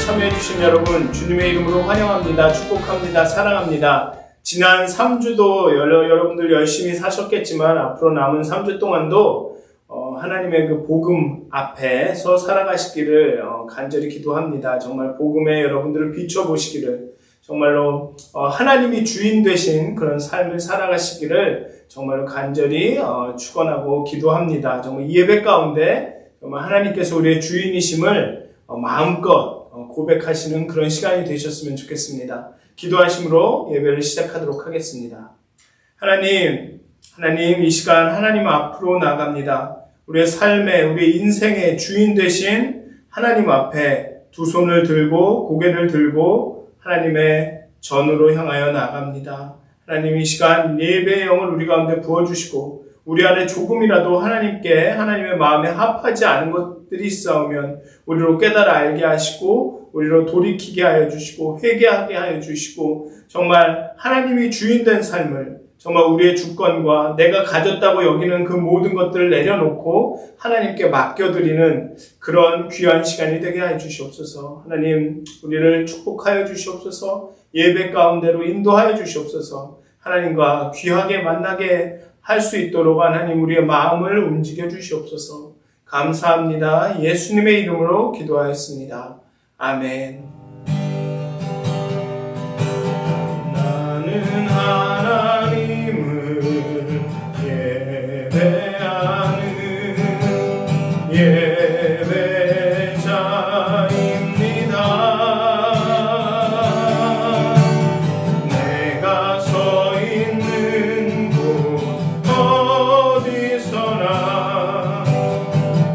참여해주신 여러분 주님의 이름으로 환영합니다. 축복합니다. 사랑합니다. 지난 3주도 여러분들 열심히 사셨겠지만 앞으로 남은 3주 동안도 하나님의 그 복음 앞에서 살아가시기를 간절히 기도합니다. 정말 복음에 여러분들을 비춰보시기를, 정말로 하나님이 주인 되신 그런 삶을 살아가시기를 정말로 간절히 축원하고 기도합니다. 정말 이 예배 가운데 정말 하나님께서 우리의 주인이심을 마음껏 고백하시는 그런 시간이 되셨으면 좋겠습니다. 기도하심으로 예배를 시작하도록 하겠습니다. 하나님 이 시간 하나님 앞으로 나갑니다. 우리의 삶에, 우리의 인생의 주인 되신 하나님 앞에 두 손을 들고 고개를 들고 하나님의 전으로 향하여 나갑니다. 하나님 이 시간 예배의 영을 우리 가운데 부어주시고 우리 안에 조금이라도 하나님의 마음에 합하지 않은 것들이 있사오면 우리로 깨달아 알게 하시고 우리로 돌이키게 하여 주시고 회개하게 하여 주시고 정말 하나님이 주인된 삶을, 정말 우리의 주권과 내가 가졌다고 여기는 그 모든 것들을 내려놓고 하나님께 맡겨드리는 그런 귀한 시간이 되게 하여 주시옵소서. 하나님 우리를 축복하여 주시옵소서. 예배 가운데로 인도하여 주시옵소서. 하나님과 귀하게 만나게 할 수 있도록 하나님 우리의 마음을 움직여 주시옵소서. 감사합니다. 예수님의 이름으로 기도하였습니다. 아멘. 나는 하나님을 예배하는 예배자입니다. 내가 서 있는 곳 어디서나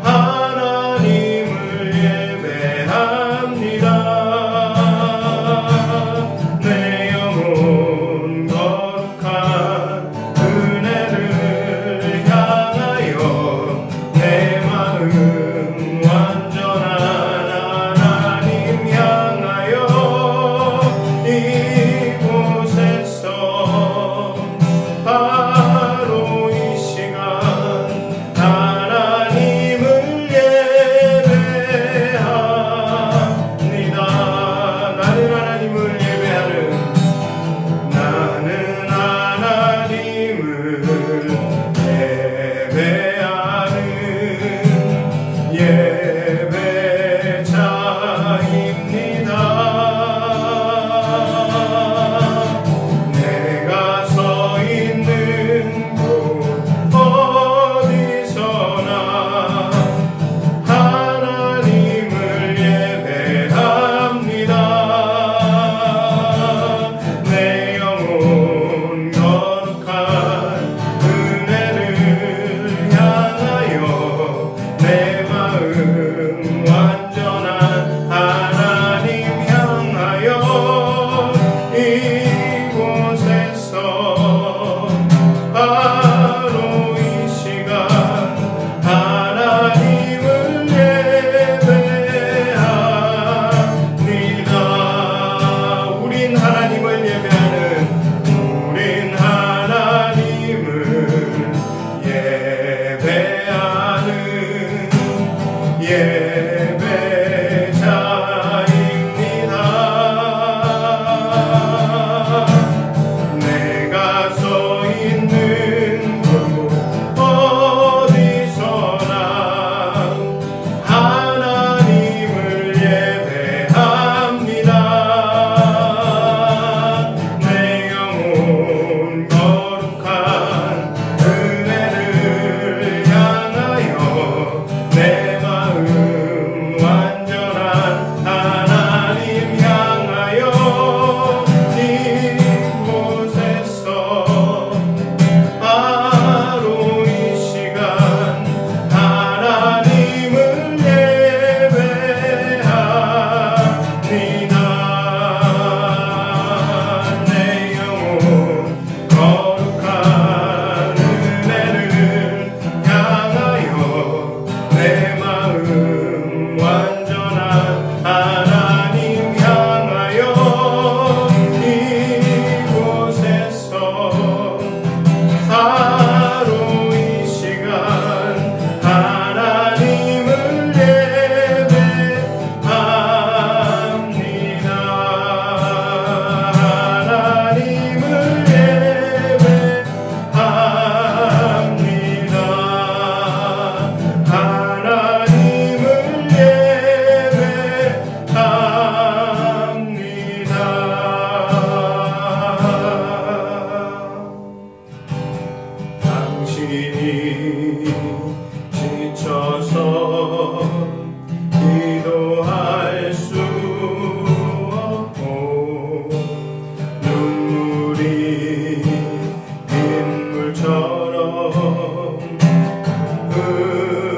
하나님을 예배합니다. 내 영혼 거룩한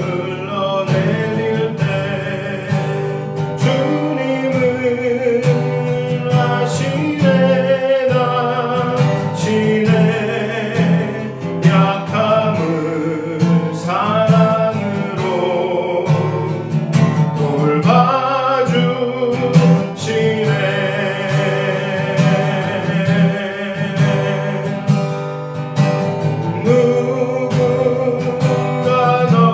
흘러내릴 때 주님은 아시네 당신의 약함을 사랑으로 돌봐주시네. 누군가 너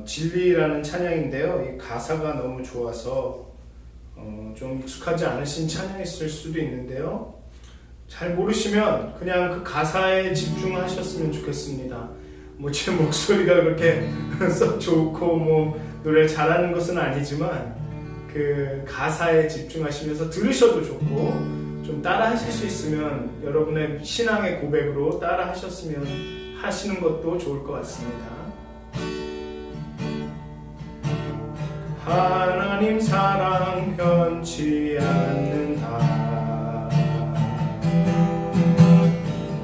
진리라는 찬양인데요. 이 가사가 너무 좋아서 좀 익숙하지 않으신 찬양이실 수도 있는데요. 잘 모르시면 그냥 그 가사에 집중하셨으면 좋겠습니다. 뭐 제 목소리가 그렇게 썩 좋고 뭐 노래를 잘하는 것은 아니지만 그 가사에 집중하시면서 들으셔도 좋고 좀 따라 하실 수 있으면 여러분의 신앙의 고백으로 따라 하셨으면 하시는 것도 좋을 것 같습니다. 하나님 사랑 변치 않는다.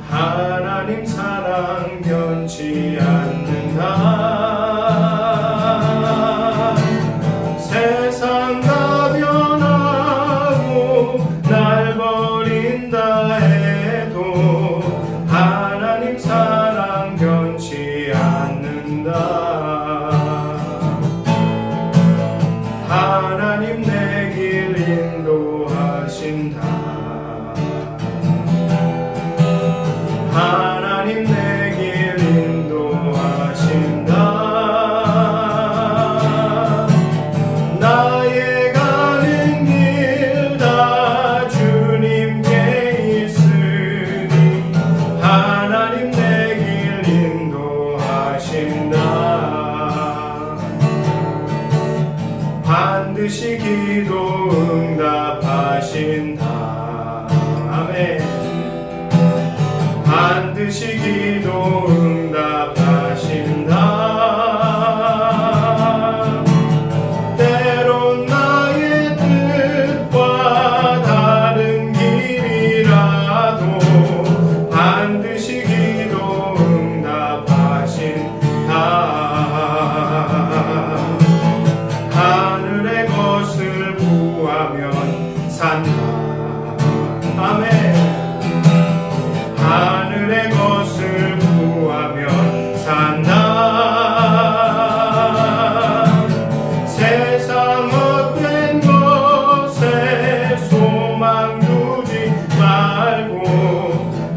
하나님 사랑 변치 않는다. 세상 다 변하고 날 버린다 해도 하나님 사랑 변치 않는다. 하나님 내 길 인도하신다. 하나님 내 길 인도하신다. 나의 가는 길 다 주님께 있으니 하나님 내 길 인도하신다. 반드시 기도 응답하신다. 아멘. 반드시 기도 응답하신다. 때론 나의 뜻과 다른 길이라도 반드시 기도 응답하신다. 하늘의 것을 구하면 산다. 아멘. 하늘의 것을 구하면 산다. 세상 헛된 것에 소망 두지 말고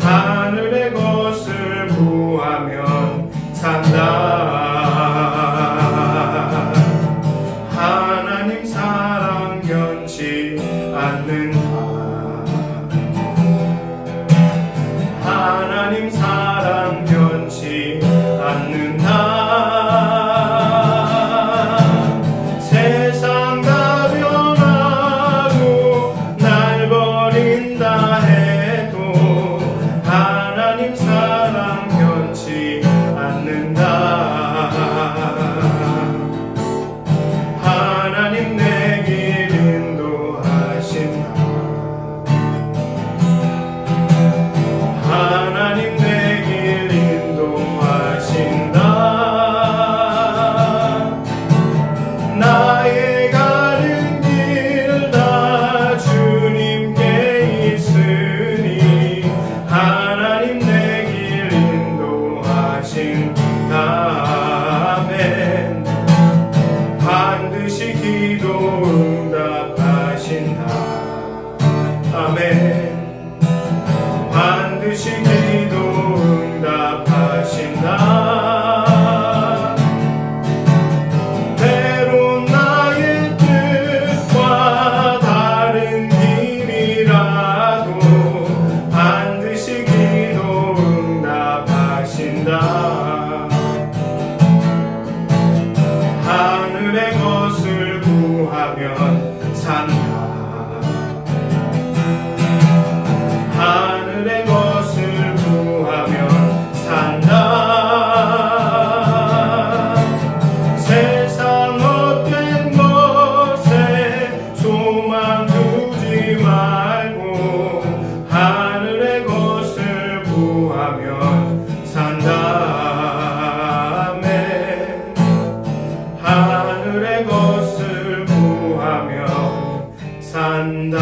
하늘의 것을 구하면 산다. 하나님 사랑 변치 않는다. 하나님 사랑 변치 않는다. 세상 다 변하고 날 버린다 해도 하나님 사랑 변치 않는다. 하나님 내 길 인도하신다. 하나님 내 길 인도하신다. 나의 가는 길 다 주님께 있으니 하나님 내 길 인도하신다. 아멘. 반드시 기도 응답하신다. 아멘. 반드시 기도 응답하신다. 때론 나의 뜻과 다른 길이라도 반드시 기도 응답하신다. 하늘의 것을 구하면 산다. 하늘의 것을 구하면 산다. 세상 헛된 것에 소망 두지 말고 하늘의 것을 구하면 산다. 아멘. 하늘의 것을 구하면 산다.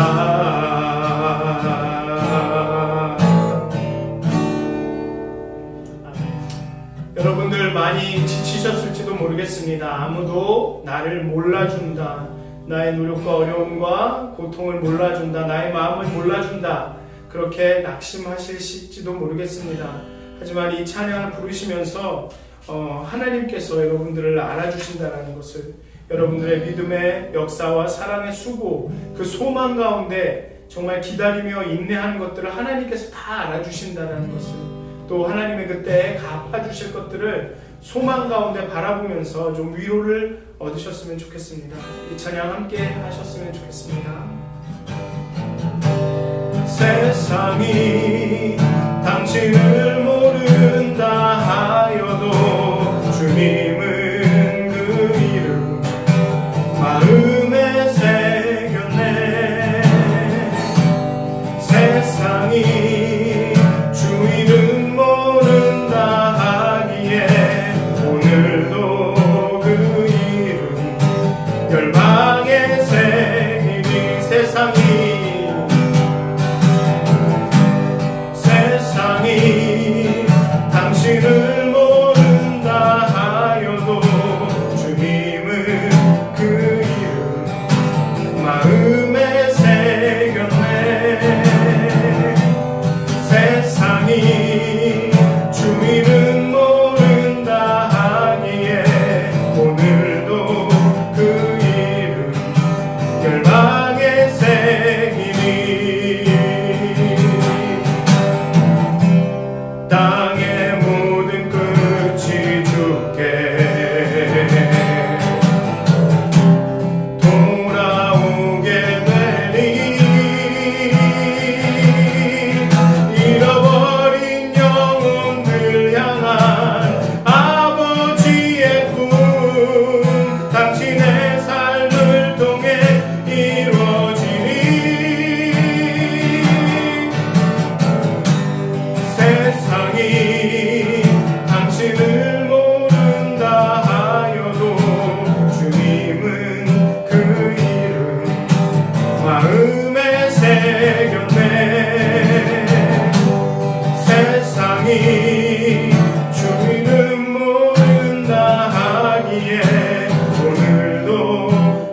여러분들 많이 지치셨을지도 모르겠습니다. 아무도 나를 몰라준다. 나의 노력과 어려움과 고통을 몰라준다. 나의 마음을 몰라준다. 그렇게 낙심하실지도 모르겠습니다. 하지만 이 찬양을 부르시면서 하나님께서 여러분들을 알아주신다는 것을, 여러분들의 믿음의 역사와 사랑의 수고, 그 소망 가운데 정말 기다리며 인내하는 것들을 하나님께서 다 알아주신다는 것을, 또 하나님의 그때 갚아주실 것들을 소망 가운데 바라보면서 좀 위로를 얻으셨으면 좋겠습니다. 이 찬양 함께 하셨으면 좋겠습니다. 세상이 당신을 모른다 하여도 주님은 그 이름 마음에 새겼네. 세상이 주 이름 모른다 하기에 오늘도 그 이름 열방에 새기니. 세상이 당신을 모른다 하여도 주님은 그 이름 마음에 새겼네. 세상이 주 이름 모른다 하기에 오늘도 그 이름 열방에 새기니. 땅의 모든 끝이 주께 돌아오게 되니. 잃어버린 영혼들 향한 아버지의 꿈 당신의 삶을 통해 이루어지니. 세상이 당신을 모른다 하여도 주님은 그 이름 마음에 새겼네. 세상이 주 이름 모른다 하기에 오늘도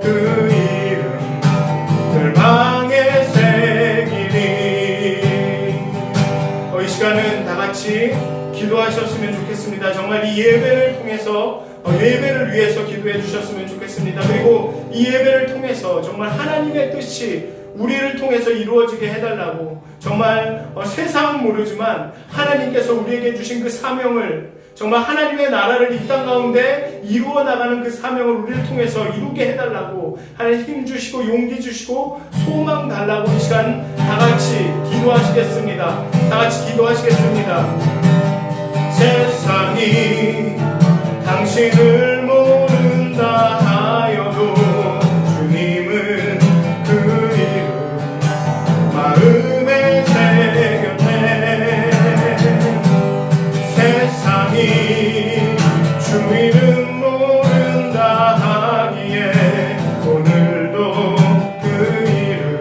그 이름 열방에 새기니. 이 시간은 다 같이 기도하셨으면 좋겠습니다. 정말 이 예배를 통해서 예배를 위해서 기도해 주셨으면 좋겠습니다. 그리고 이 예배를 통해서 정말 하나님의 뜻이 우리를 통해서 이루어지게 해달라고, 정말 세상은 모르지만 하나님께서 우리에게 주신 그 사명을, 정말 하나님의 나라를 이 땅 가운데 이루어 나가는 그 사명을 우리를 통해서 이루게 해달라고 하나님 힘 주시고 용기 주시고 소망 달라고 이 시간 다 같이 기도하시겠습니다. 다 같이 기도하시겠습니다. 세상이 당신을 모른다 하여도 주님은 그 이름 마음에 새겼네. 세상이 주 이름 모른다 하기에 오늘도 그 이름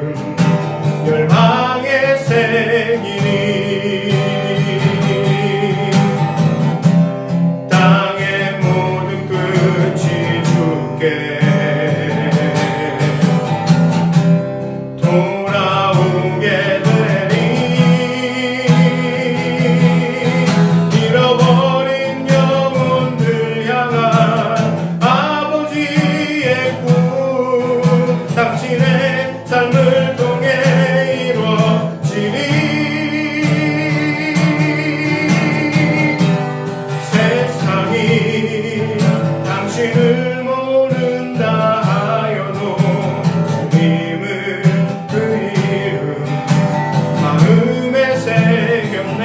열방에 새기니. 땅의 모든 끝이 주께 돌아오게 되니. 잃어버린 영혼들 향한 아버지의 꿈 당신의 삶을 통해 이루어지니. 세상이 당신을 모른다 하여도 주님은 그 이름 마음에 새겼네.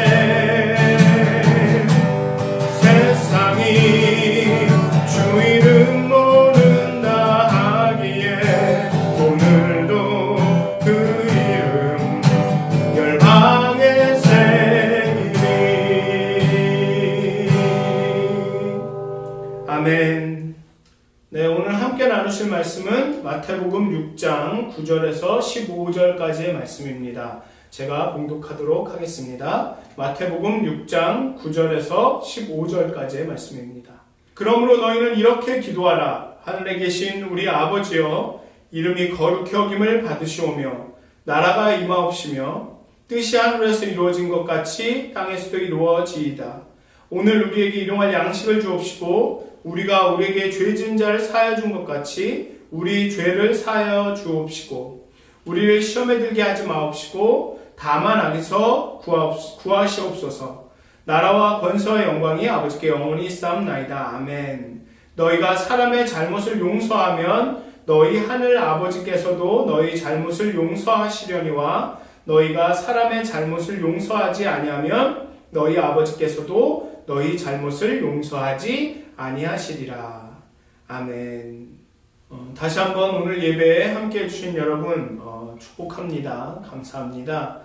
세상이 주 이름 모른다 하기에 오늘도 그 이름 열방에 새기니. 아멘. 네, 오늘 함께 나누실 말씀은 마태복음 6장 9절에서 15절까지의 말씀입니다. 제가 봉독하도록 하겠습니다. 마태복음 6장 9절에서 15절까지의 말씀입니다. 그러므로 너희는 이렇게 기도하라. 하늘에 계신 우리 아버지여, 이름이 거룩히 여김을 받으시오며 나라가 임하옵시며 뜻이 하늘에서 이루어진 것 같이 땅에서도 이루어지이다. 오늘 우리에게 일용할 양식을 주옵시고 우리가 우리에게 죄 지은 자를 사하여 준 것 같이 우리 죄를 사하여 주옵시고 우리를 시험에 들게 하지 마옵시고 다만 악에서 구하시옵소서. 나라와 권세와 영광이 아버지께 영원히 있사옵나이다. 아멘. 너희가 사람의 잘못을 용서하면 너희 하늘 아버지께서도 너희 잘못을 용서하시려니와 너희가 사람의 잘못을 용서하지 아니하면 너희 아버지께서도 너희 잘못을 용서하지 아니하시리라. 아멘. 다시 한번 오늘 예배에 함께 해주신 여러분 축복합니다. 감사합니다.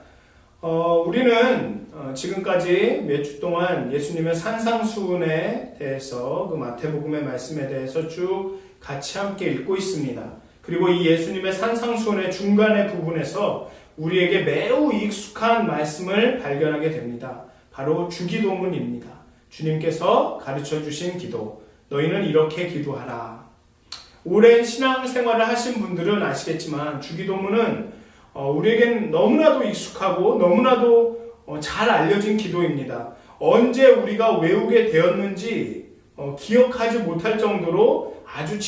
우리는 지금까지 몇 주 동안 예수님의 산상수훈에 대해서 그 마태복음의 말씀에 대해서 쭉 같이 함께 읽고 있습니다. 그리고 이 예수님의 산상수훈의 중간의 부분에서 우리에게 매우 익숙한 말씀을 발견하게 됩니다. 바로 주기도문입니다. 주님께서 가르쳐 주신 기도, 너희는 이렇게 기도하라. 오랜 신앙생활을 하신 분들은 아시겠지만 주기도문은 우리에겐 너무나도 익숙하고 너무나도 잘 알려진 기도입니다. 언제 우리가 외우게 되었는지 기억하지 못할 정도로 아주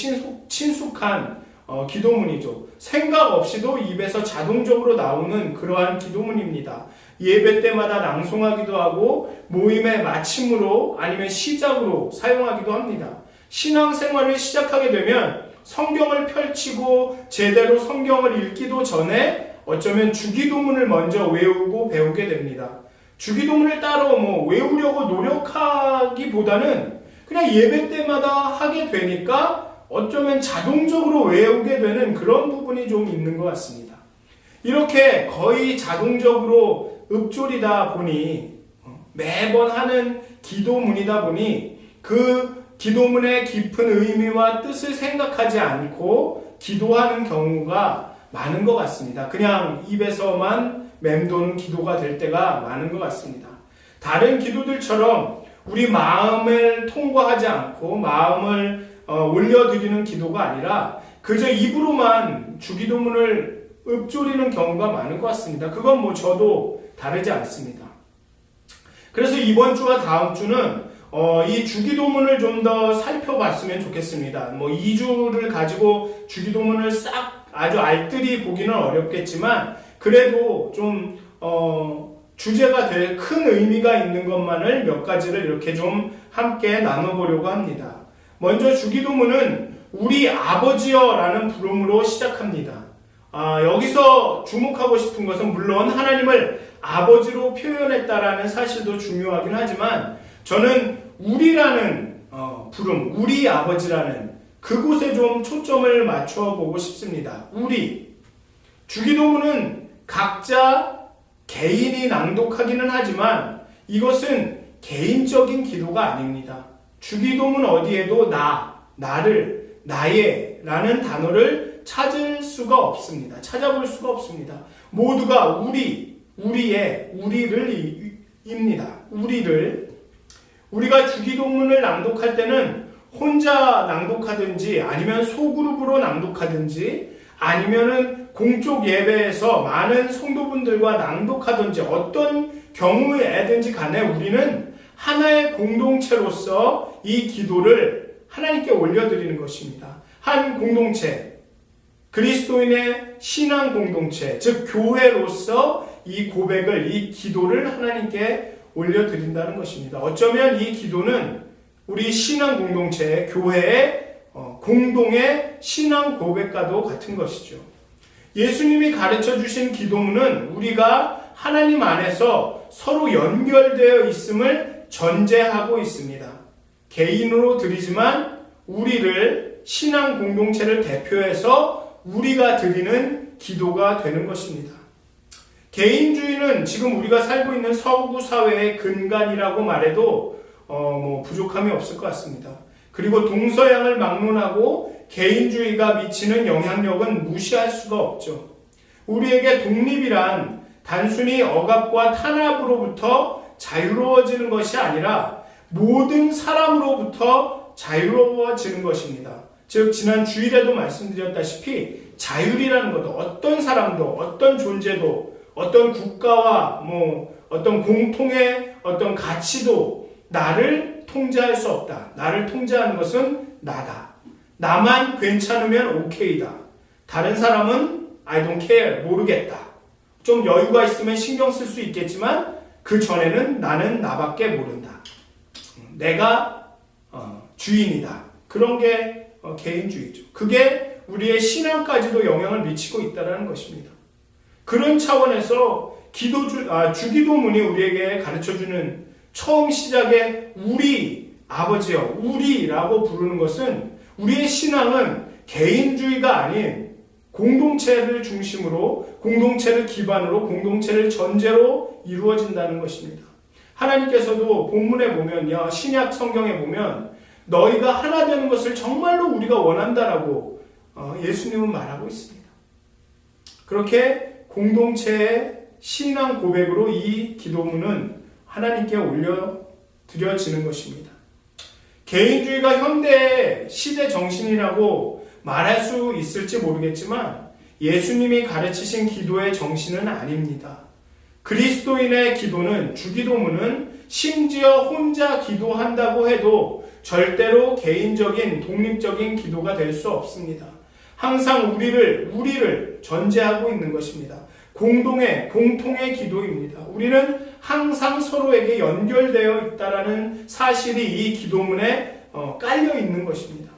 친숙한 기도문이죠. 생각 없이도 입에서 자동적으로 나오는 그러한 기도문입니다. 예배 때마다 낭송하기도 하고 모임의 마침으로 아니면 시작으로 사용하기도 합니다. 신앙생활을 시작하게 되면 성경을 펼치고 제대로 성경을 읽기도 전에 어쩌면 주기도문을 먼저 외우고 배우게 됩니다. 주기도문을 따로 외우려고 노력하기보다는 그냥 예배 때마다 하게 되니까 어쩌면 자동적으로 외우게 되는 그런 부분이 좀 있는 것 같습니다. 이렇게 거의 자동적으로 읊조리다 보니 매번 하는 기도문이다 보니 그 기도문의 깊은 의미와 뜻을 생각하지 않고 기도하는 경우가 많은 것 같습니다. 그냥 입에서만 맴도는 기도가 될 때가 많은 것 같습니다. 다른 기도들처럼 우리 마음을 통과하지 않고 마음을 올려드리는 기도가 아니라 그저 입으로만 주기도문을 읊조리는 경우가 많은 것 같습니다. 그건 저도 다르지 않습니다. 그래서 이번 주와 다음 주는 이 주기도문을 좀 더 살펴봤으면 좋겠습니다. 2주를 가지고 주기도문을 싹 아주 알뜰히 보기는 어렵겠지만 그래도 좀 주제가 될 큰 의미가 있는 것만을 몇 가지를 이렇게 좀 함께 나눠보려고 합니다. 먼저 주기도문은 우리 아버지여라는 부름으로 시작합니다. 여기서 주목하고 싶은 것은 물론 하나님을 아버지로 표현했다라는 사실도 중요하긴 하지만 저는 우리라는 부름, 우리 아버지라는 그곳에 좀 초점을 맞춰보고 싶습니다. 우리. 주기도문은 각자 개인이 낭독하기는 하지만 이것은 개인적인 기도가 아닙니다. 주기도문 어디에도 나를, 나의 라는 단어를 찾을 수가 없습니다. 찾아볼 수가 없습니다. 모두가 우리의, 우리를 입니다. 우리가 주기도문을 낭독할 때는 혼자 낭독하든지 아니면 소그룹으로 낭독하든지 아니면은 공적 예배에서 많은 성도분들과 낭독하든지 어떤 경우에든지 간에 우리는 하나의 공동체로서 이 기도를 하나님께 올려드리는 것입니다. 한 공동체, 그리스도인의 신앙 공동체, 즉 교회로서 이 고백을, 이 기도를 하나님께 올려드린다는 것입니다. 어쩌면 이 기도는 우리 신앙 공동체, 교회의 공동의 신앙 고백과도 같은 것이죠. 예수님이 가르쳐 주신 기도문은 우리가 하나님 안에서 서로 연결되어 있음을 전제하고 있습니다. 개인으로 드리지만 우리를 신앙 공동체를 대표해서 우리가 드리는 기도가 되는 것입니다. 개인주의는 지금 우리가 살고 있는 서구 사회의 근간이라고 말해도 부족함이 없을 것 같습니다. 그리고 동서양을 막론하고 개인주의가 미치는 영향력은 무시할 수가 없죠. 우리에게 독립이란 단순히 억압과 탄압으로부터 자유로워지는 것이 아니라 모든 사람으로부터 자유로워지는 것입니다. 즉 지난 주일에도 말씀드렸다시피 자율이라는 것도 어떤 사람도 어떤 존재도 어떤 국가와 어떤 공통의 어떤 가치도 나를 통제할 수 없다. 나를 통제하는 것은 나다. 나만 괜찮으면 오케이다. 다른 사람은 I don't care, 모르겠다. 좀 여유가 있으면 신경 쓸 수 있겠지만 그 전에는 나는 나밖에 모른다. 내가 주인이다. 그런 게 개인주의죠. 그게 우리의 신앙까지도 영향을 미치고 있다는 것입니다. 그런 차원에서 주기도문이 우리에게 가르쳐주는 처음 시작에 우리, 아버지여, 우리라고 부르는 것은 우리의 신앙은 개인주의가 아닌 공동체를 중심으로, 공동체를 기반으로, 공동체를 전제로 이루어진다는 것입니다. 하나님께서도 본문에 보면요, 신약 성경에 보면 너희가 하나 되는 것을 정말로 우리가 원한다라고 예수님은 말하고 있습니다. 그렇게 공동체의 신앙 고백으로 이 기도문은 하나님께 올려드려지는 것입니다. 개인주의가 현대의 시대 정신이라고 말할 수 있을지 모르겠지만 예수님이 가르치신 기도의 정신은 아닙니다. 그리스도인의 기도는, 주기도문은 심지어 혼자 기도한다고 해도 절대로 개인적인, 독립적인 기도가 될 수 없습니다. 항상 우리를 전제하고 있는 것입니다. 공통의 기도입니다. 우리는 항상 서로에게 연결되어 있다는 사실이 이 기도문에 깔려 있는 것입니다.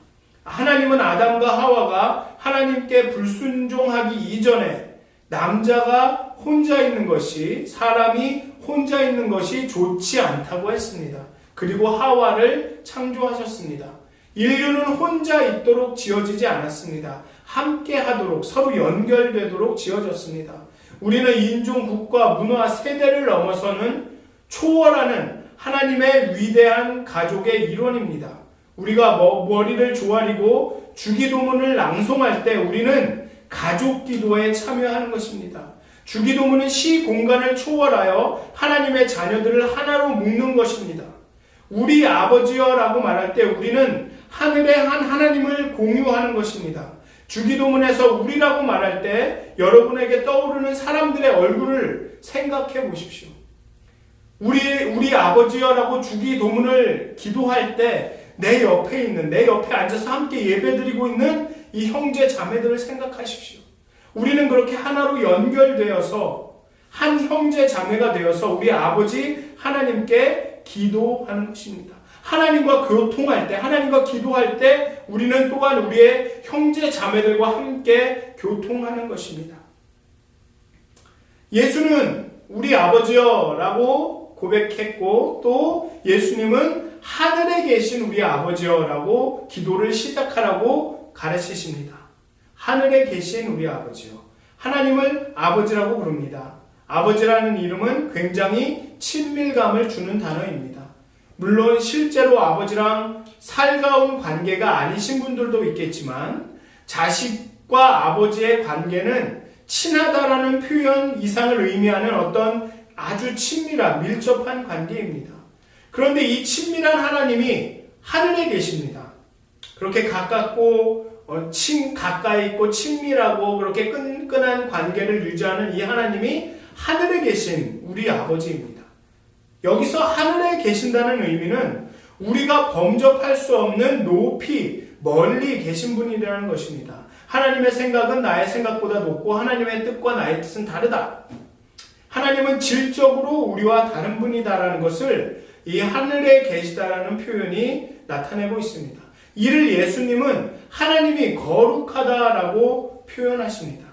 하나님은 아담과 하와가 하나님께 불순종하기 이전에 남자가 혼자 있는 것이, 사람이 혼자 있는 것이 좋지 않다고 했습니다. 그리고 하와를 창조하셨습니다. 인류는 혼자 있도록 지어지지 않았습니다. 함께 하도록, 서로 연결되도록 지어졌습니다. 우리는 인종, 국가, 문화, 세대를 넘어서는 초월하는 하나님의 위대한 가족의 일원입니다. 우리가 머리를 조아리고 주기도문을 낭송할 때 우리는 가족 기도에 참여하는 것입니다. 주기도문은 시 공간을 초월하여 하나님의 자녀들을 하나로 묶는 것입니다. 우리 아버지여라고 말할 때 우리는 하늘의 한 하나님을 공유하는 것입니다. 주기도문에서 우리라고 말할 때 여러분에게 떠오르는 사람들의 얼굴을 생각해 보십시오. 우리 아버지여라고 주기도문을 기도할 때 내 옆에 앉아서 함께 예배드리고 있는 이 형제 자매들을 생각하십시오. 우리는 그렇게 하나로 연결되어서 한 형제 자매가 되어서 우리 아버지 하나님께 기도하는 것입니다. 하나님과 교통할 때, 하나님과 기도할 때 우리는 또한 우리의 형제 자매들과 함께 교통하는 것입니다. 예수는 우리 아버지여라고 고백했고 또 예수님은 하늘에 계신 우리 아버지여라고 기도를 시작하라고 가르치십니다. 하늘에 계신 우리 아버지여. 하나님을 아버지라고 부릅니다. 아버지라는 이름은 굉장히 친밀감을 주는 단어입니다. 물론 실제로 아버지랑 살가운 관계가 아니신 분들도 있겠지만 자식과 아버지의 관계는 친하다라는 표현 이상을 의미하는 어떤 아주 친밀한, 밀접한 관계입니다. 그런데 이 친밀한 하나님이 하늘에 계십니다. 그렇게 가깝고 가까이 있고 친밀하고 그렇게 끈끈한 관계를 유지하는 이 하나님이 하늘에 계신 우리 아버지입니다. 여기서 하늘에 계신다는 의미는 우리가 범접할 수 없는 높이, 멀리 계신 분이라는 것입니다. 하나님의 생각은 나의 생각보다 높고 하나님의 뜻과 나의 뜻은 다르다. 하나님은 질적으로 우리와 다른 분이다라는 것을 이 하늘에 계시다라는 표현이 나타내고 있습니다. 이를 예수님은 하나님이 거룩하다라고 표현하십니다.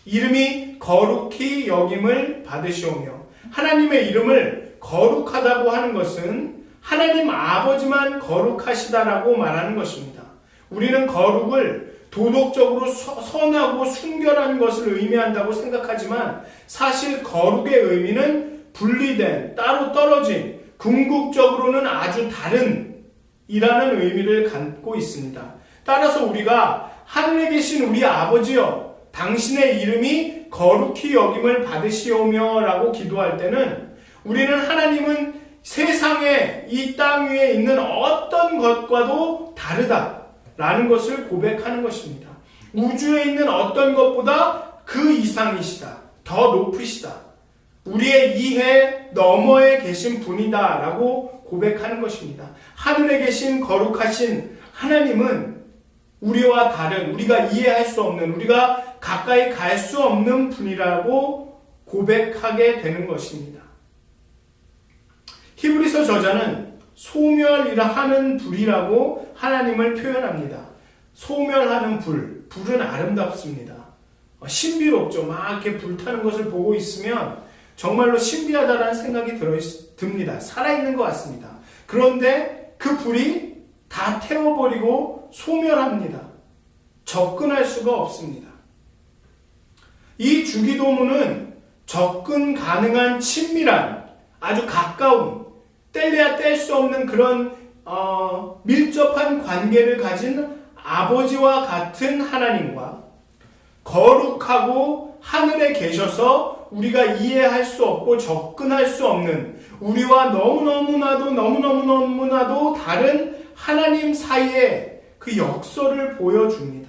이름이 거룩히 여김을 받으시오며 하나님의 이름을 거룩하다고 하는 것은 하나님 아버지만 거룩하시다라고 말하는 것입니다. 우리는 거룩을 도덕적으로 선하고 순결한 것을 의미한다고 생각하지만 사실 거룩의 의미는 분리된, 따로 떨어진, 궁극적으로는 아주 다른 이라는 의미를 갖고 있습니다. 따라서 우리가 하늘에 계신 우리 아버지여 당신의 이름이 거룩히 여김을 받으시오며 라고 기도할 때는 우리는 하나님은 세상에 이 땅 위에 있는 어떤 것과도 다르다라는 것을 고백하는 것입니다. 우주에 있는 어떤 것보다 그 이상이시다. 더 높으시다. 우리의 이해 너머에 계신 분이다 라고 고백하는 것입니다. 하늘에 계신 거룩하신 하나님은 우리와 다른, 우리가 이해할 수 없는, 우리가 가까이 갈 수 없는 분이라고 고백하게 되는 것입니다. 히브리서 저자는 소멸이라 하는 불이라고 하나님을 표현합니다. 소멸하는 불, 불은 아름답습니다. 신비롭죠. 막 이렇게 불타는 것을 보고 있으면 정말로 신비하다라는 생각이 듭니다. 살아있는 것 같습니다. 그런데 그 불이 다 태워버리고 소멸합니다. 접근할 수가 없습니다. 이 주기도문은 접근 가능한 친밀한, 아주 가까운, 뗄래야 뗄 수 없는 그런 밀접한 관계를 가진 아버지와 같은 하나님과 거룩하고 하늘에 계셔서 우리가 이해할 수 없고 접근할 수 없는, 우리와 너무너무나도 다른 하나님 사이에 그 역설을 보여줍니다.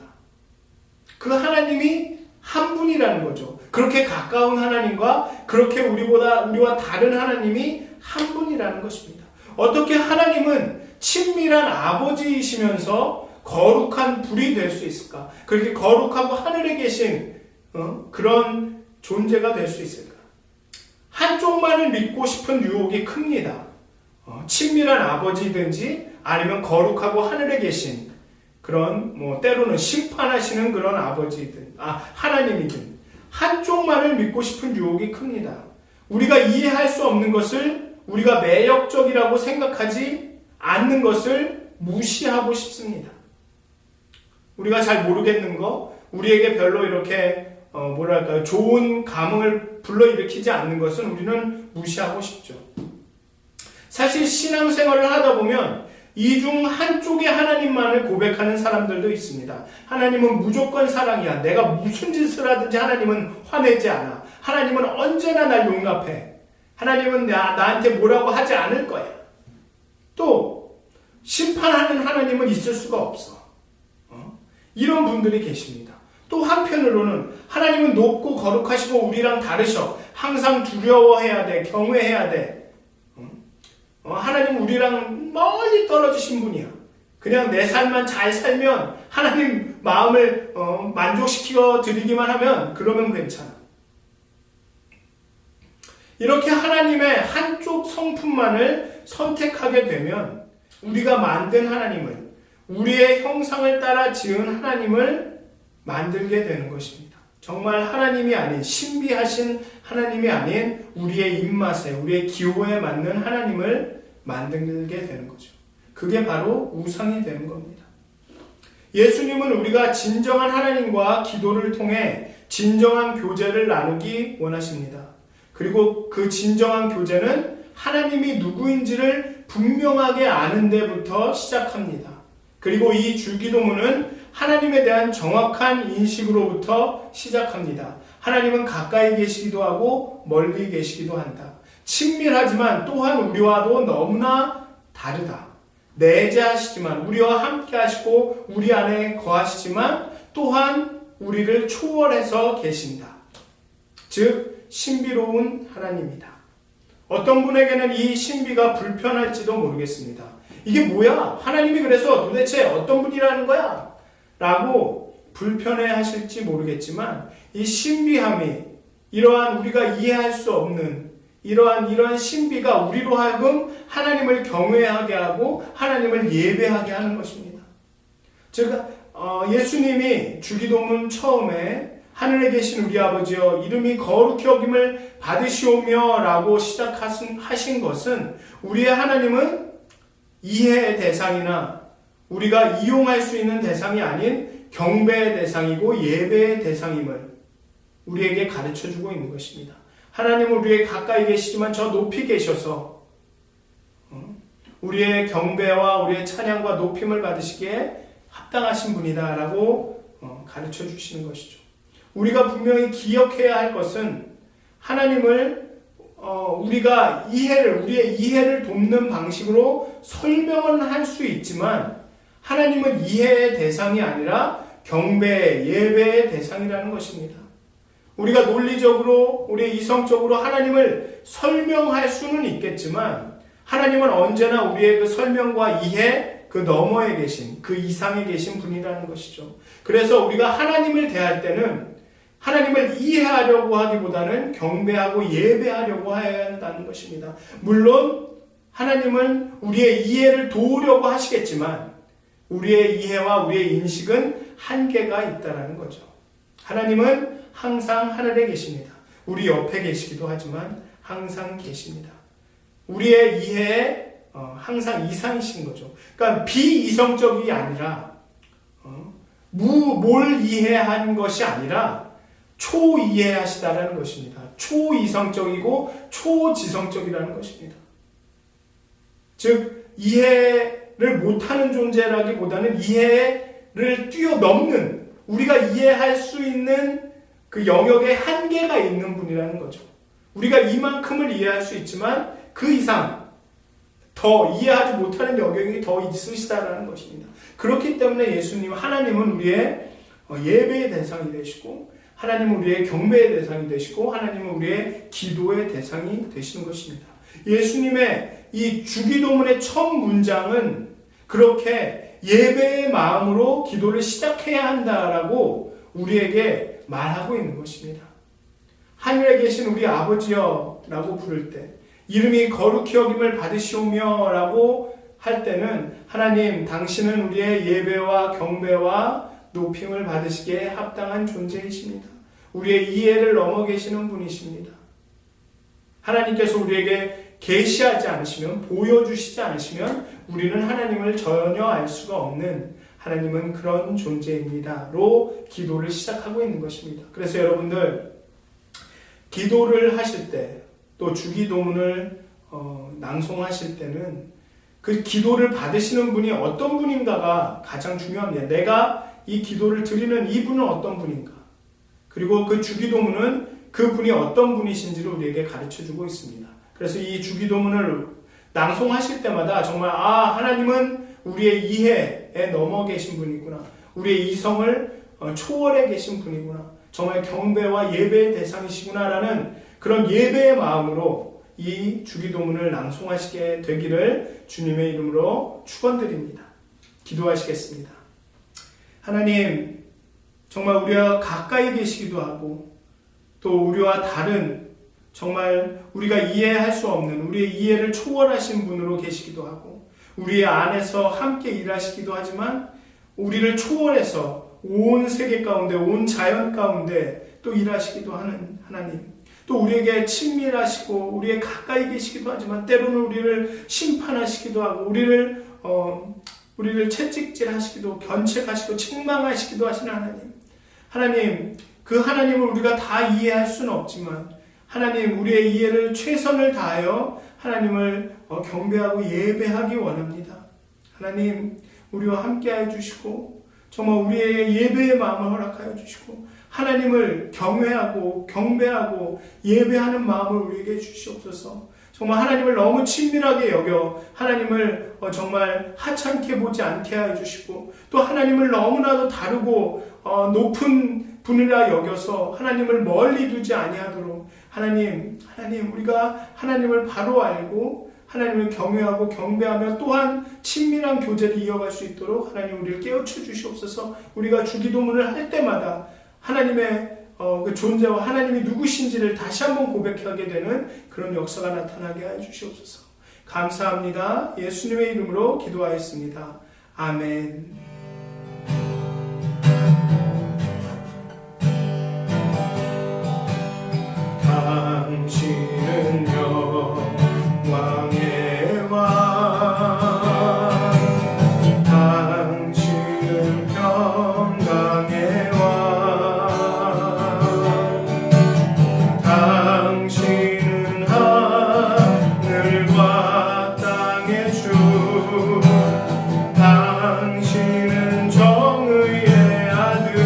그 하나님이 한 분이라는 거죠. 그렇게 가까운 하나님과 그렇게 우리와 다른 하나님이 한 분이라는 것입니다. 어떻게 하나님은 친밀한 아버지이시면서 거룩한 불이 될 수 있을까? 그렇게 거룩하고 하늘에 계신 그런 존재가 될 수 있을까? 한쪽만을 믿고 싶은 유혹이 큽니다. 친밀한 아버지든지 아니면 거룩하고 하늘에 계신 그런 때로는 심판하시는 그런 아버지든 하나님이든 한쪽만을 믿고 싶은 유혹이 큽니다. 우리가 이해할 수 없는 것을, 우리가 매력적이라고 생각하지 않는 것을 무시하고 싶습니다. 우리가 잘 모르겠는 거, 우리에게 별로 이렇게 좋은 감흥을 불러일으키지 않는 것은 우리는 무시하고 싶죠. 사실 신앙생활을 하다 보면 이 중 한쪽의 하나님만을 고백하는 사람들도 있습니다. 하나님은 무조건 사랑이야. 내가 무슨 짓을 하든지 하나님은 화내지 않아. 하나님은 언제나 날 용납해. 하나님은 나한테 뭐라고 하지 않을 거야. 또 심판하는 하나님은 있을 수가 없어. 이런 분들이 계십니다. 또 한편으로는 하나님은 높고 거룩하시고 우리랑 다르셔. 항상 두려워해야 돼. 경외해야 돼. 하나님은 우리랑 멀리 떨어지신 분이야. 그냥 내 삶만 잘 살면, 하나님 마음을 만족시켜 드리기만 하면 그러면 괜찮아. 이렇게 하나님의 한쪽 성품만을 선택하게 되면 우리가 만든 하나님을, 우리의 형상을 따라 지은 하나님을 만들게 되는 것입니다. 정말 하나님이 아닌, 신비하신 하나님이 아닌 우리의 입맛에, 우리의 기호에 맞는 하나님을 만들게 되는 거죠. 그게 바로 우상이 되는 겁니다. 예수님은 우리가 진정한 하나님과 기도를 통해 진정한 교제를 나누기 원하십니다. 그리고 그 진정한 교제는 하나님이 누구인지를 분명하게 아는 데부터 시작합니다. 그리고 이 주기도문은 하나님에 대한 정확한 인식으로부터 시작합니다. 하나님은 가까이 계시기도 하고 멀리 계시기도 한다. 친밀하지만 또한 우리와도 너무나 다르다. 내재하시지만, 우리와 함께 하시고 우리 안에 거하시지만 또한 우리를 초월해서 계신다. 즉 신비로운 하나님이다. 어떤 분에게는 이 신비가 불편할지도 모르겠습니다. 이게 뭐야? 하나님이 그래서 도대체 어떤 분이라는 거야? 라고 불편해 하실지 모르겠지만, 이 신비함이, 이러한 우리가 이해할 수 없는 이런 신비가 우리로 하여금 하나님을 경외하게 하고 하나님을 예배하게 하는 것입니다. 즉 예수님이 주기도문 처음에 하늘에 계신 우리 아버지여 이름이 거룩히 여김을 받으시오며 라고 시작하신 것은, 우리의 하나님은 이해의 대상이나 우리가 이용할 수 있는 대상이 아닌 경배의 대상이고 예배의 대상임을 우리에게 가르쳐주고 있는 것입니다. 하나님은 우리에게 가까이 계시지만 저 높이 계셔서 우리의 경배와 우리의 찬양과 높임을 받으시기에 합당하신 분이다 라고 가르쳐 주시는 것이죠. 우리가 분명히 기억해야 할 것은, 하나님을 우리가 우리의 이해를 돕는 방식으로 설명을 할 수 있지만, 하나님은 이해의 대상이 아니라 경배, 예배의 대상이라는 것입니다. 우리가 논리적으로, 우리 이성적으로 하나님을 설명할 수는 있겠지만, 하나님은 언제나 우리의 그 설명과 이해 그 너머에 계신, 그 이상에 계신 분이라는 것이죠. 그래서 우리가 하나님을 대할 때는 하나님을 이해하려고 하기보다는 경배하고 예배하려고 해야 한다는 것입니다. 물론 하나님은 우리의 이해를 도우려고 하시겠지만 우리의 이해와 우리의 인식은 한계가 있다는 거죠. 하나님은 항상 하늘에 계십니다. 우리 옆에 계시기도 하지만 항상 계십니다. 우리의 이해에 항상 이상이신 거죠. 그러니까 비이성적이 아니라 뭘 이해한 것이 아니라 초이해하시다라는 것입니다. 초이성적이고 초지성적이라는 것입니다. 즉 이해를 못하는 존재라기보다는 이해를 뛰어넘는, 우리가 이해할 수 있는 그 영역에 한계가 있는 분이라는 거죠. 우리가 이만큼을 이해할 수 있지만 그 이상 더 이해하지 못하는 영역이 더 있으시다라는 것입니다. 그렇기 때문에 예수님, 하나님은 우리의 예배의 대상이 되시고, 하나님은 우리의 경배의 대상이 되시고, 하나님은 우리의 기도의 대상이 되시는 것입니다. 예수님의 이 주기도문의 첫 문장은 그렇게 예배의 마음으로 기도를 시작해야 한다라고 우리에게 말하고 있는 것입니다. 하늘에 계신 우리 아버지여 라고 부를 때, 이름이 거룩히 여김을 받으시오며 라고 할 때는 하나님, 당신은 우리의 예배와 경배와 높임을 받으시기에 합당한 존재이십니다. 우리의 이해를 넘어 계시는 분이십니다. 하나님께서 우리에게 계시하지 않으시면, 보여주시지 않으시면 우리는 하나님을 전혀 알 수가 없는, 하나님은 그런 존재입니다로 기도를 시작하고 있는 것입니다. 그래서 여러분들 기도를 하실 때, 또 주기도문을 낭송하실 때는 그 기도를 받으시는 분이 어떤 분인가가 가장 중요합니다. 내가 이 기도를 드리는 이분은 어떤 분인가, 그리고 그 주기도문은 그 분이 어떤 분이신지를 우리에게 가르쳐주고 있습니다. 그래서 이 주기도문을 낭송하실 때마다 정말 하나님은 우리의 이해에 넘어 계신 분이구나, 우리의 이성을 초월해 계신 분이구나, 정말 경배와 예배의 대상이시구나라는 그런 예배의 마음으로 이 주기도문을 낭송하시게 되기를 주님의 이름으로 축원드립니다. 기도하시겠습니다. 하나님, 정말 우리와 가까이 계시기도 하고, 또 우리와 다른, 정말 우리가 이해할 수 없는, 우리의 이해를 초월하신 분으로 계시기도 하고, 우리 안에서 함께 일하시기도 하지만 우리를 초월해서 온 세계 가운데, 온 자연 가운데 또 일하시기도 하는 하나님, 또 우리에게 친밀하시고 우리에 가까이 계시기도 하지만 때로는 우리를 심판하시기도 하고 우리를 채찍질하시기도, 견책하시고 책망하시기도 하시는 하나님, 하나님, 그 하나님을 우리가 다 이해할 수는 없지만 하나님, 우리의 이해를 최선을 다하여 하나님을 경배하고 예배하기 원합니다. 하나님, 우리와 함께하여 주시고 정말 우리의 예배의 마음을 허락하여 주시고 하나님을 경외하고 경배하고 예배하는 마음을 우리에게 주시옵소서. 정말 하나님을 너무 친밀하게 여겨 하나님을 정말 하찮게 보지 않게 하여 주시고, 또 하나님을 너무나도 다르고 높은 분이라 여겨서 하나님을 멀리 두지 아니하도록 하나님 우리가 하나님을 바로 알고 하나님을 경외하고 경배하며 또한 친밀한 교제를 이어갈 수 있도록 하나님 우리를 깨우쳐 주시옵소서. 우리가 주기도문을 할 때마다 하나님의 그 존재와 하나님이 누구신지를 다시 한번 고백하게 되는 그런 역사가 나타나게 하여 주시옵소서. 감사합니다. 예수님의 이름으로 기도하였습니다. 아멘. 당신은 영광의 왕, 당신은 평강의 왕, 당신은 하늘과 땅의 주, 당신은 정의의 아들,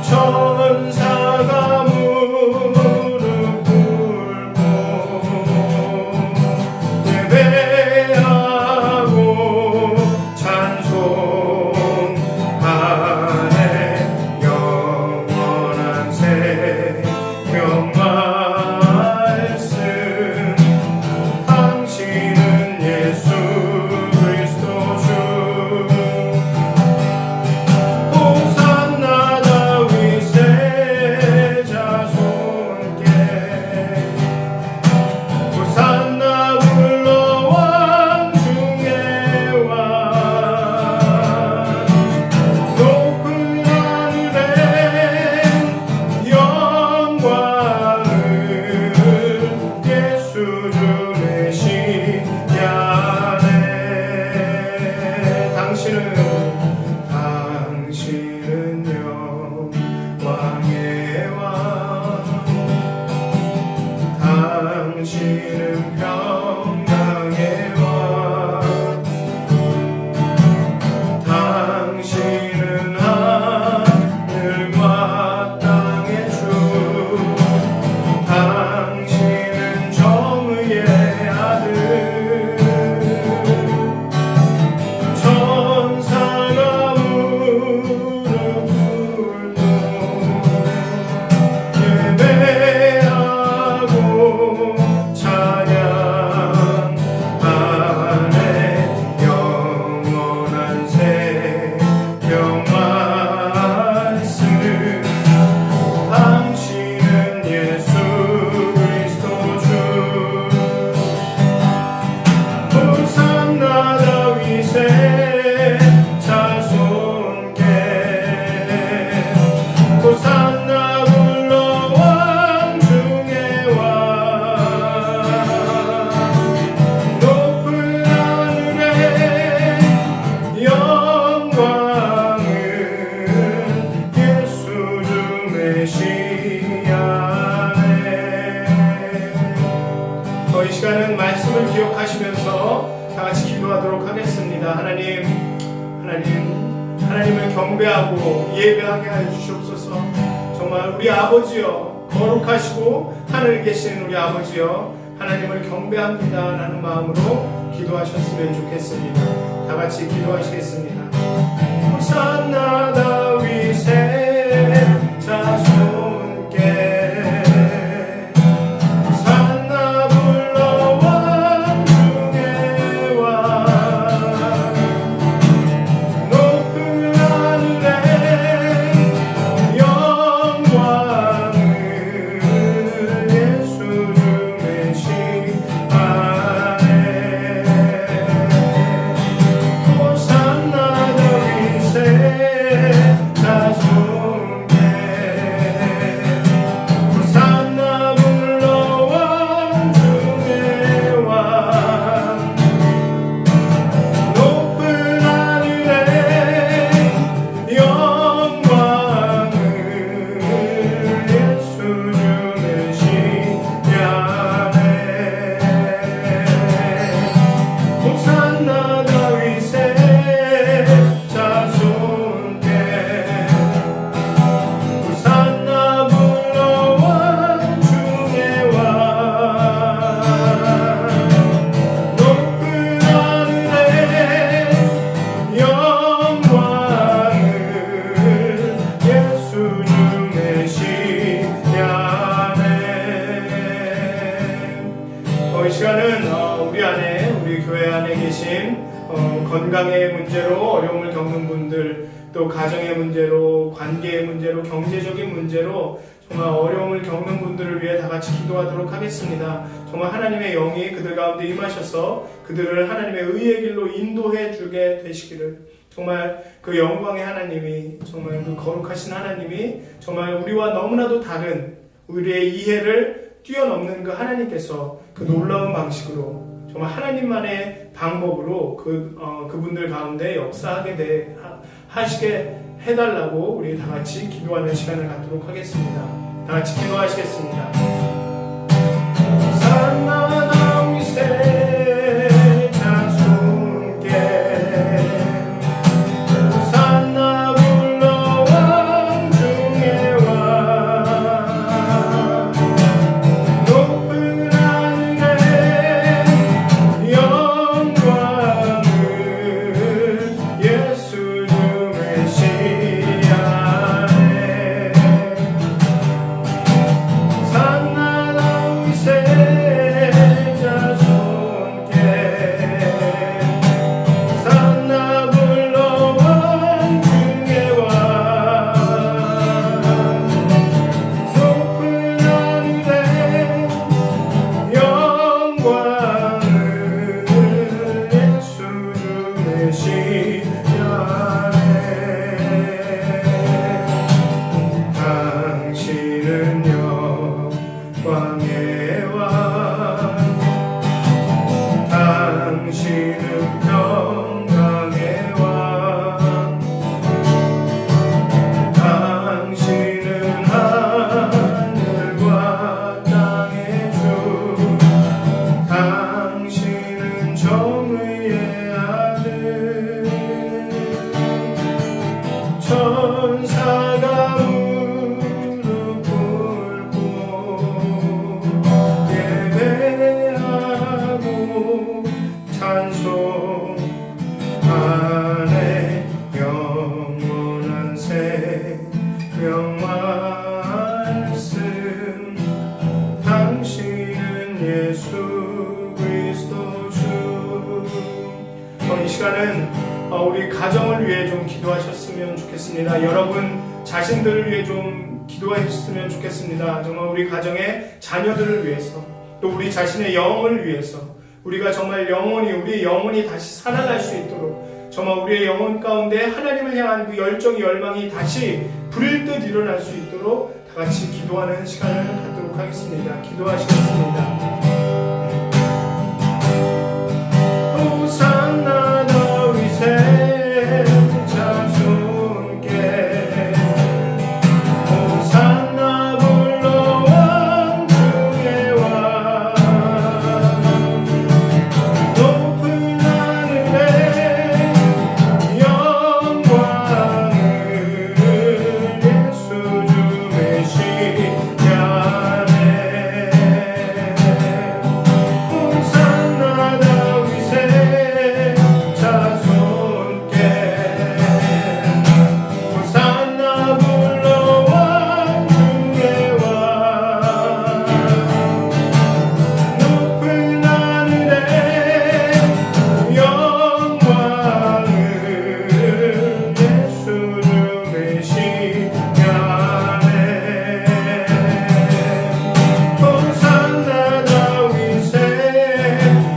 천사가 무릎 꿇고 예배하고 찬송하네. 영원한 생명 말씀 당신은 평강의 왕 당신은 하늘과 땅의 주 당신은 정의의 아들 천사가 무릎 꿇고 예배하고 찬양하네 영원한 생명 말씀 당신은 예수 그리스도 주 호산나 다윗의 자손께 호산나 불러 왕 중의 왕 높은 하늘에 영광은 예수 주 메시아네. 이 시간은 말씀을 기억하시면서 다 같이 기도하도록 하겠습니다. 하나님을 경배하고 예배하게 하여 주시옵소서. 정말 우리 아버지여, 거룩하시고 하늘에 계신 우리 아버지여, 하나님을 경배합니다 라는 마음으로 기도하셨으면 좋겠습니다. 다 같이 기도하시겠습니다. 호산나 다윗의 자손께 호산나 불러 왕 중의 왕 높은 하늘에 영광을 예수 주 메시아네. 호산나 다윗의 자손께 호산나 불러 왕 중의 왕 높은 하늘에 영광을 예수 주 메시아네. 호산나 다윗의 자손께 호산나 불러 왕 중의 왕 높은 하늘에 영광을 예수 주 메시아네. 이 시간은 우리 안에, 우리 교회 안에 계신 건강의 문제로 어려움을 겪는 분들, 또 가정의 문제로, 관계의 문제로, 경제적인 문제로 정말 어려움을 겪는 분들을 위해 다 같이 기도하도록 하겠습니다. 정말 하나님의 영이 그들 가운데 임하셔서 그들을 하나님의 의의 길로 인도해 주게 되시기를, 정말 그 영광의 하나님이, 정말 그 거룩하신 하나님이 정말 우리와 너무나도 다른 우리의 이해를 뛰어넘는 그 하나님께서 그 놀라운 방식으로 정말 하나님만의 방법으로 그분들 가운데 역사하게 하시게 해달라고 우리 다 같이 기도하는 시간을 갖도록 하겠습니다. 다 같이 기도하시겠습니다. 호산나 다윗의 자손께 호산나 불러 왕 중의 왕 높은 하늘에 영광을 예수 주 메시아네. 호산나 말씀 당신은 예수 그리스도 주. 이 시간은 우리 가정을 위해 좀 기도하셨으면 좋겠습니다. 여러분 자신들을 위해 좀 기도하셨으면 좋겠습니다. 정말 우리 가정의 자녀들을 위해서, 또 우리 자신의 영을 위해서, 우리가 정말 우리의 영혼이 다시 살아날 수 있도록, 정말 우리의 영혼 가운데 하나님을 향한 그 열정이, 열망이 다시 불일 듯 일어날 수 있도록 다 같이 기도하는 시간을 갖도록 하겠습니다. 기도하시겠습니다. 호산나 다윗의 자손께, 호산나 불러 왕 중의 왕, 높은 하늘에 영광을 예수 주 메시아네. 호산나 다윗의 자손께, 호산나 불러 왕 중의 왕, 높은 하늘에 영광을 예수 주 메시아네. 호산나 다윗의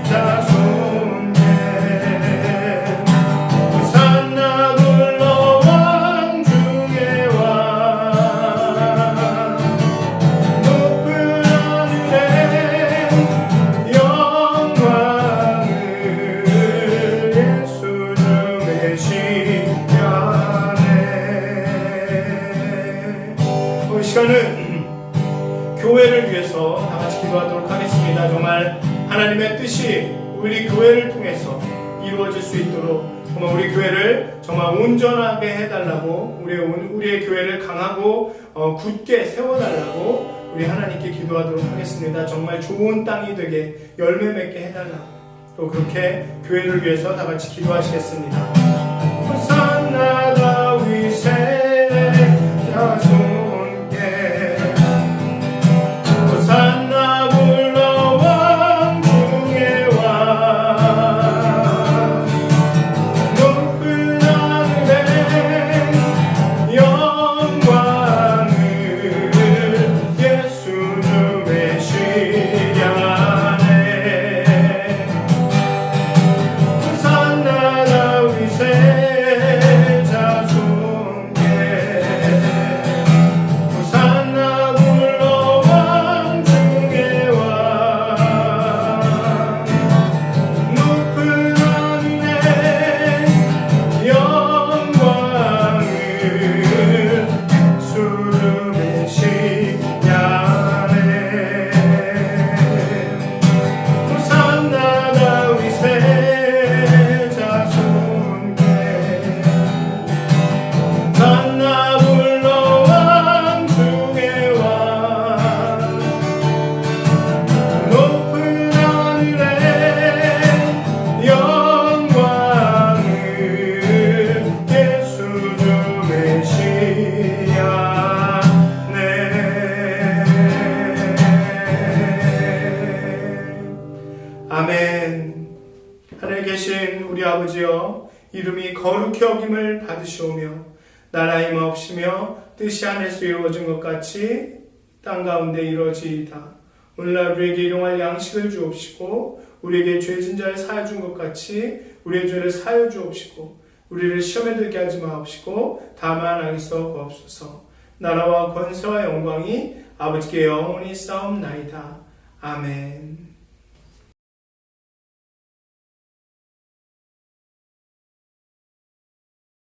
자손께, 호산나 불러 왕 중의 왕, 높은 하늘에 영광을 예수 주 메시아네. 이 시간은 교회를 위해서 다 같이 기도하도록 하겠습니다. 정말 하나님의 뜻이 우리 교회를 통해서 이루어질 수 있도록, 정말 우리 교회를 정말 온전하게 해달라고, 우리의 교회를 강하고 굳게 세워달라고 우리 하나님께 기도하도록 하겠습니다. 정말 좋은 땅이 되게 열매 맺게 해달라고, 또 그렇게 교회를 위해서 다 같이 기도하시겠습니다. 호산나 다윗의 자손께, 호산나 불러 왕 중의 왕, 높은 하늘에 영광을 예수 주 메시아네. 호산나 다윗의 자손께, 호산나 불러 왕 중의 왕, 높은 하늘에 영광을 예수 메시아네. 호산나 다윗의 자손께, 호산나 불러 왕 중의 왕, 높은 하늘에 영광을 예수 주 메시아네. 아멘. 하늘에 계신 우리 아버지여, 이름이 거룩히 여김을 받으시오며 나라 임하옵시며 뜻이 하늘에서 이루어진 것 같이 땅 가운데 이루어지이다. 오늘날 우리에게 일용할 양식을 주옵시고, 우리에게 죄진 자를 사하여 준 것 같이 우리의 죄를 사하여 주옵시고, 우리를 시험에 들게 하지 마옵시고 다만 악에서 구하옵소서. 나라와 권세와 영광이 아버지께 영원히 싸움나이다. 아멘.